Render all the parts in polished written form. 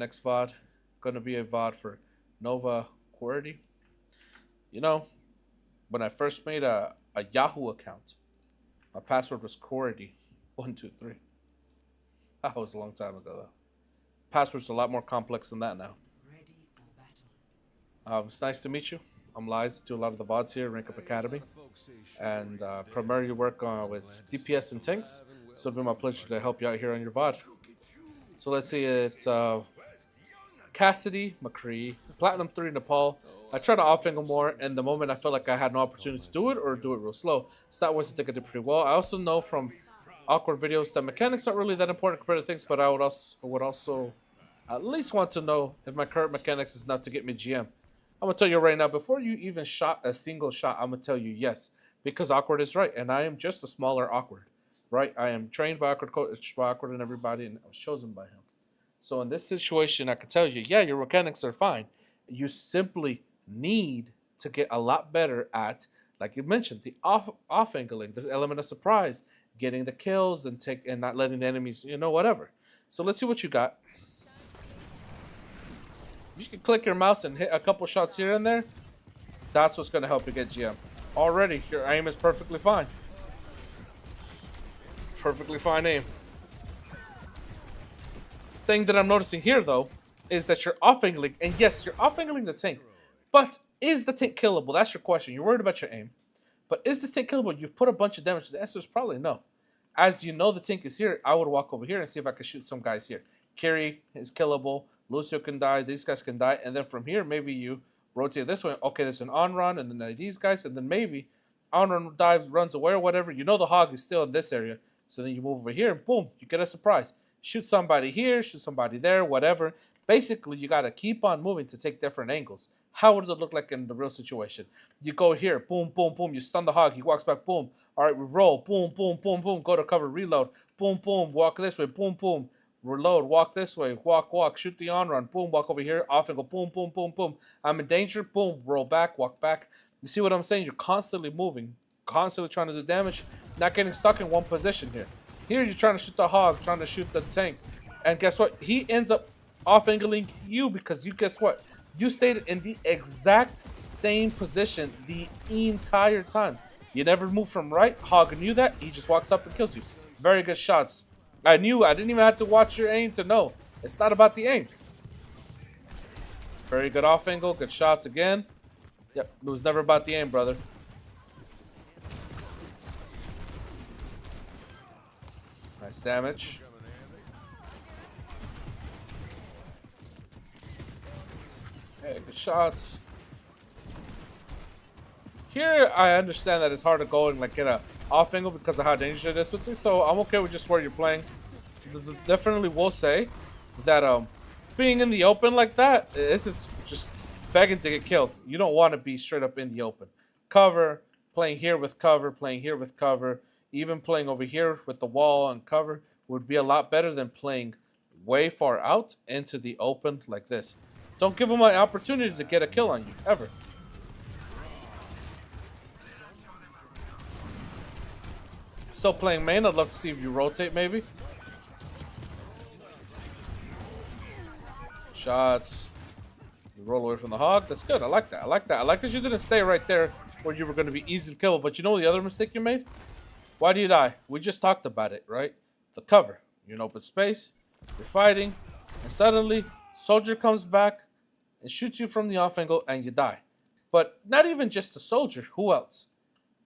Next VoD, gonna be a VoD for Nova Qwerty. You know, when I first made a Yahoo account, my password was Qwerty123. That was a long time ago though. Password's a lot more complex than that now. It's nice to meet you. I'm Lies, do a lot of the VoDs here, Rank Up Academy, and primarily work with DPS and tanks. So it'll be my pleasure to help you out here on your VoD. So let's see, it's Cassidy, McCree, Platinum 3, Nepal. I try to off angle more, and the moment I felt like I had an opportunity to do it or do it real slow. Stat-wise, I think I did pretty well. I also know from awkward videos that mechanics aren't really that important compared to things, but I would also at least want to know if my current mechanics is enough to get me GM. I'm going to tell you right now, before you even shot a single shot, I'm going to tell you yes, because awkward is right, and I am just a smaller awkward, right? I am trained by awkward coach, by awkward and everybody, and I was chosen by him. So in this situation, I can tell you, yeah, your mechanics are fine. You simply need to get a lot better at, like you mentioned, the off angling, the element of surprise, getting the kills and not letting the enemies, whatever. So let's see what you got. You can click your mouse and hit a couple shots here and there. That's what's going to help you get GM. Already, your aim is perfectly fine. Perfectly fine aim. Thing that I'm noticing here, though, is that you're off-angling, and yes, you're off-angling the tank, but is the tank killable? That's your question. You're worried about your aim, but is this tank killable? You've put a bunch of damage. The answer is probably no. As you know the tank is here, I would walk over here and see if I could shoot some guys here. Kiri is killable. Lucio can die. These guys can die, and then from here, maybe you rotate this way. Okay, there's an on-run, and then these guys, and then maybe on-run dives, runs away or whatever. You know the hog is still in this area, so then you move over here, and boom, you get a surprise. Shoot somebody here, shoot somebody there, whatever. Basically, you got to keep on moving to take different angles. How would it look like in the real situation? You go here, boom, boom, boom. You stun the hog. He walks back, boom. All right, we roll, boom, boom, boom, boom. Go to cover, reload, boom, boom. Walk this way, boom, boom. Reload, walk this way, walk. Shoot the on-run, boom, walk over here. Off and go, boom, boom, boom, boom. I'm in danger, boom, roll back, walk back. You see what I'm saying? You're constantly moving, constantly trying to do damage, not getting stuck in one position here. Here you're trying to shoot the hog, trying to shoot the tank. And guess what? He ends up off-angling you because guess what? You stayed in the exact same position the entire time. You never moved from right. Hog knew that. He just walks up and kills you. Very good shots. I knew. I didn't even have to watch your aim to know. It's not about the aim. Very good off-angle. Good shots again. Yep. It was never about the aim, brother. Nice damage. Hey, good shots. Here, I understand that it's hard to go and like get a off angle because of how dangerous it is with this. So I'm okay with just where you're playing. Definitely will say that being in the open like that, this is just begging to get killed. You don't want to be straight up in the open. Cover, playing here with cover, playing here with cover. Even playing over here with the wall and cover would be a lot better than playing way far out into the open like this. Don't give them an opportunity to get a kill on you, ever. Still playing main. I'd love to see if you rotate, maybe. Shots. You roll away from the hog. That's good. I like that. I like that. I like that you didn't stay right there where you were going to be easy to kill. But you know the other mistake you made? Why do you die? We just talked about it, right? The cover. You're in open space. You're fighting. And suddenly, soldier comes back and shoots you from the off angle and you die. But not even just the soldier. Who else?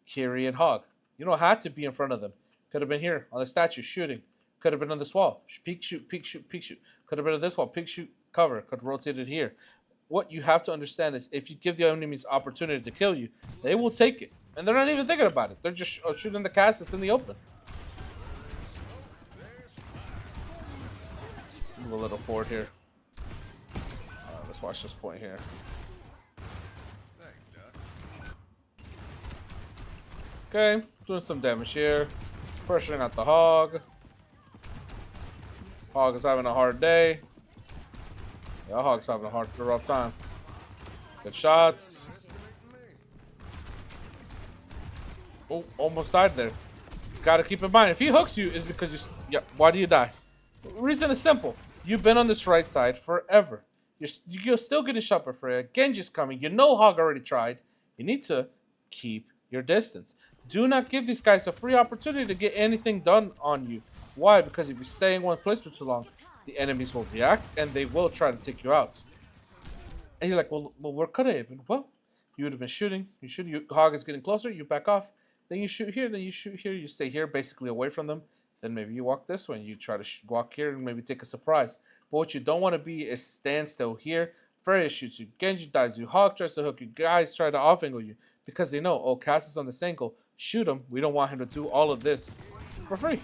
Kiri and Hog. You don't have to be in front of them. Could have been here on the statue shooting. Could have been on this wall. Peek, shoot, peek, shoot, peek, shoot. Could have been on this wall. Peek, shoot, cover. Could have rotated here. What you have to understand is if you give the enemies opportunity to kill you, they will take it. And they're not even thinking about it. They're just shooting the cast that's in the open. Move a little forward here. Let's watch this point here. Okay, doing some damage here. Pressuring out the hog. Hog is having a hard day. Yeah, hog's having a rough time. Good shots. Oh, almost died there. Gotta keep in mind, if he hooks you, it's because you. Yeah, why do you die? The reason is simple. You've been on this right side forever. You're still getting shot by Freya. Genji's coming. You know Hog already tried. You need to keep your distance. Do not give these guys a free opportunity to get anything done on you. Why? Because if you stay in one place for too long, the enemies will react and they will try to take you out. And you're like, well, where could I have been? Well, you would have been shooting. You shoot. Hog is getting closer. You back off. Then you shoot here. Then you shoot here. You stay here, basically away from them. Then maybe you walk this way. And you try to walk here and maybe take a surprise. But what you don't want to be is stand still here. Freya shoots you. Genji dies you. Hog tries to hook you. Guys try to off angle you because they know, oh, Cass is on this angle. Shoot him. We don't want him to do all of this for free.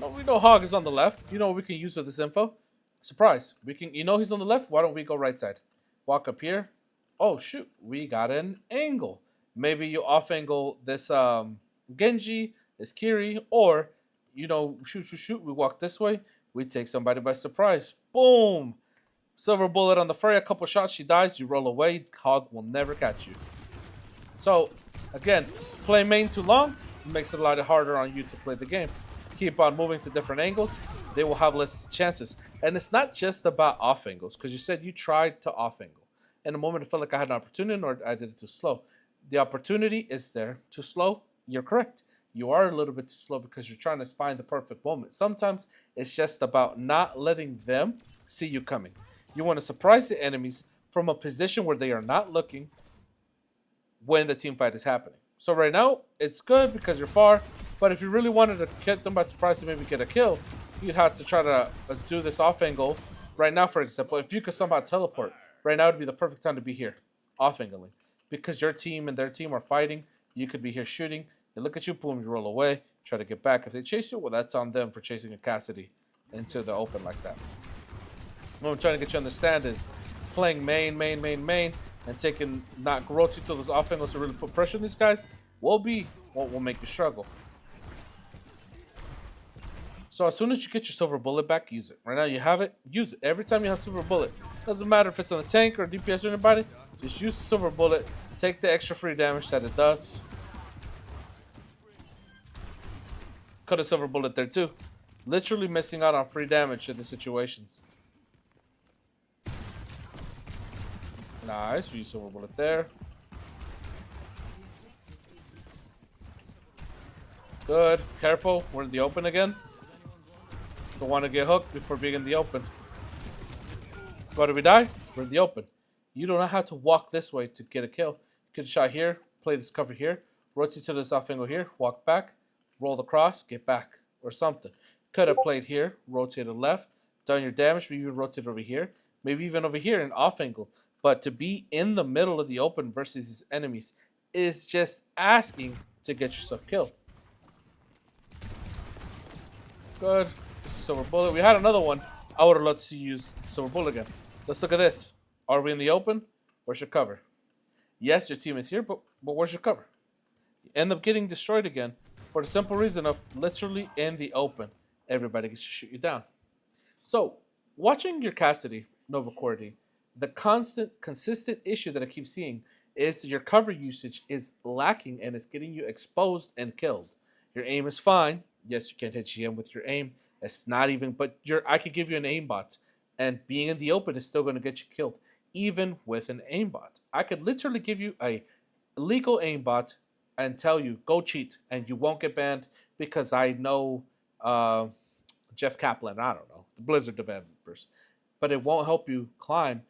No, we know Hog is on the left. You know what we can use with this info? Surprise. We can. You know he's on the left. Why don't we go right side? Walk up here. Oh shoot, we got an angle. Maybe you off angle this Genji, this Kiri, or you know shoot. We walk this way. We take somebody by surprise. Boom. Silver bullet on the Freya. A couple shots. She dies. You roll away. Hog will never catch you. So again, play main too long makes it a lot harder on you to play the game. Keep on moving to different angles, they will have less chances. And it's not just about off angles, because you said you tried to off angle. In a moment, I felt like I had an opportunity, or I did it too slow. The opportunity is there. Too slow? You're correct. You are a little bit too slow because you're trying to find the perfect moment. Sometimes it's just about not letting them see you coming. You want to surprise the enemies from a position where they are not looking when the team fight is happening. So right now, it's good because you're far. But if you really wanted to get them by surprise and maybe get a kill, you'd have to try to do this off angle. Right now, for example, if you could somehow teleport, right now would be the perfect time to be here, off angling. Because your team and their team are fighting, you could be here shooting. They look at you, boom, you roll away, try to get back. If they chase you, well, that's on them for chasing a Cassidy into the open like that. What I'm trying to get you to understand is playing main, and taking not rotate to those off angles to really put pressure on these guys will be what will make you struggle. So as soon as you get your silver bullet back, use it. Right now you have it, use it. Every time you have silver bullet, doesn't matter if it's on the tank or DPS or anybody, just use the silver bullet, take the extra free damage that it does. Cut a silver bullet there too. Literally missing out on free damage in the situations. Nice, we use silver bullet there. Good, careful, we're in the open again. Don't want to get hooked before being in the open. But if we die, we're in the open. You don't have to walk this way to get a kill. You can shot here, play this cover here, rotate to this off angle here, walk back, roll the cross, get back, or something. Could have played here, rotated left, done your damage, maybe rotate over here, maybe even over here in off angle. But to be in the middle of the open versus these enemies is just asking to get yourself killed. Good. Silver bullet. We had another one. I would have loved to see you use silver bullet again. Let's look at this. Are we in the open? Where's your cover? Yes, your team is here, but where's your cover? You end up getting destroyed again for the simple reason of literally in the open. Everybody gets to shoot you down. So, watching your Cassidy, Nova Qwerty, the consistent issue that I keep seeing is that your cover usage is lacking and it's getting you exposed and killed. Your aim is fine. Yes, you can hit GM with your aim. It's not even, but I could give you an aimbot, and being in the open is still going to get you killed, even with an aimbot. I could literally give you a legal aimbot and tell you, go cheat, and you won't get banned because I know Jeff Kaplan, I don't know, the Blizzard developers. But it won't help you climb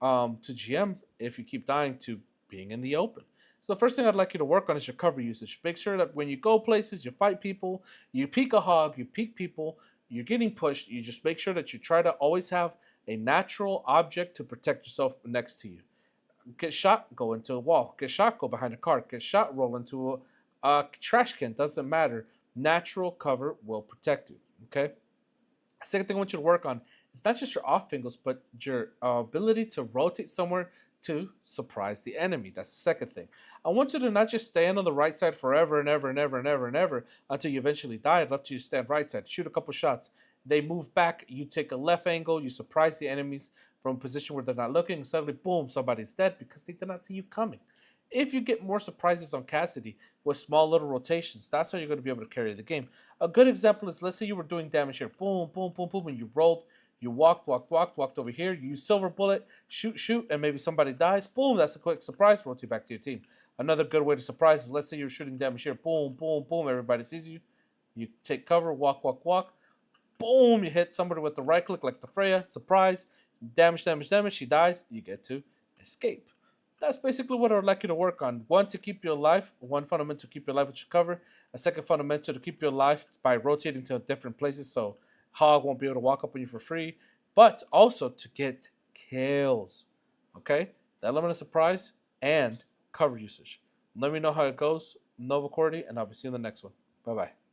to GM if you keep dying to being in the open. So the first thing I'd like you to work on is your cover usage. Make sure that when you go places, you fight people, you peek a hog, you peek people, you're getting pushed, you just make sure that you try to always have a natural object to protect yourself next to you. Get shot, go into a wall. Get shot, go behind a car. Get shot, roll into a trash can. Doesn't matter. Natural cover will protect you, okay? Second thing I want you to work on is not just your off angles, but your ability to rotate somewhere to surprise the enemy. That's the second thing. I want you to not just stand on the right side forever and ever and ever and ever and ever until you eventually die. I'd love to stand right side, shoot a couple shots. They move back, you take a left angle, you surprise the enemies from a position where they're not looking, and suddenly, boom, somebody's dead because they did not see you coming. if you get more surprises on Cassidy with small little rotations, that's how you're going to be able to carry the game. A good example is, let's say you were doing damage here, boom, boom, boom, boom, and you rolled, you walked over here, you use silver bullet, shoot, and maybe somebody dies, boom, that's a quick surprise, rotate back to your team. Another good way to surprise is, let's say you're shooting damage here, boom, boom, boom, everybody sees you, you take cover, walk, boom, you hit somebody with the right click like the Freya, surprise, damage, she dies, you get to escape. That's basically what I would like you to work on. One, to keep you alive. One fundamental to keep you alive with your cover. A second fundamental to keep you alive by rotating to different places so Hog won't be able to walk up on you for free. But also to get kills. Okay? The element of surprise and cover usage. Let me know how it goes. Nova Qwerty, and I'll be seeing you in the next one. Bye-bye.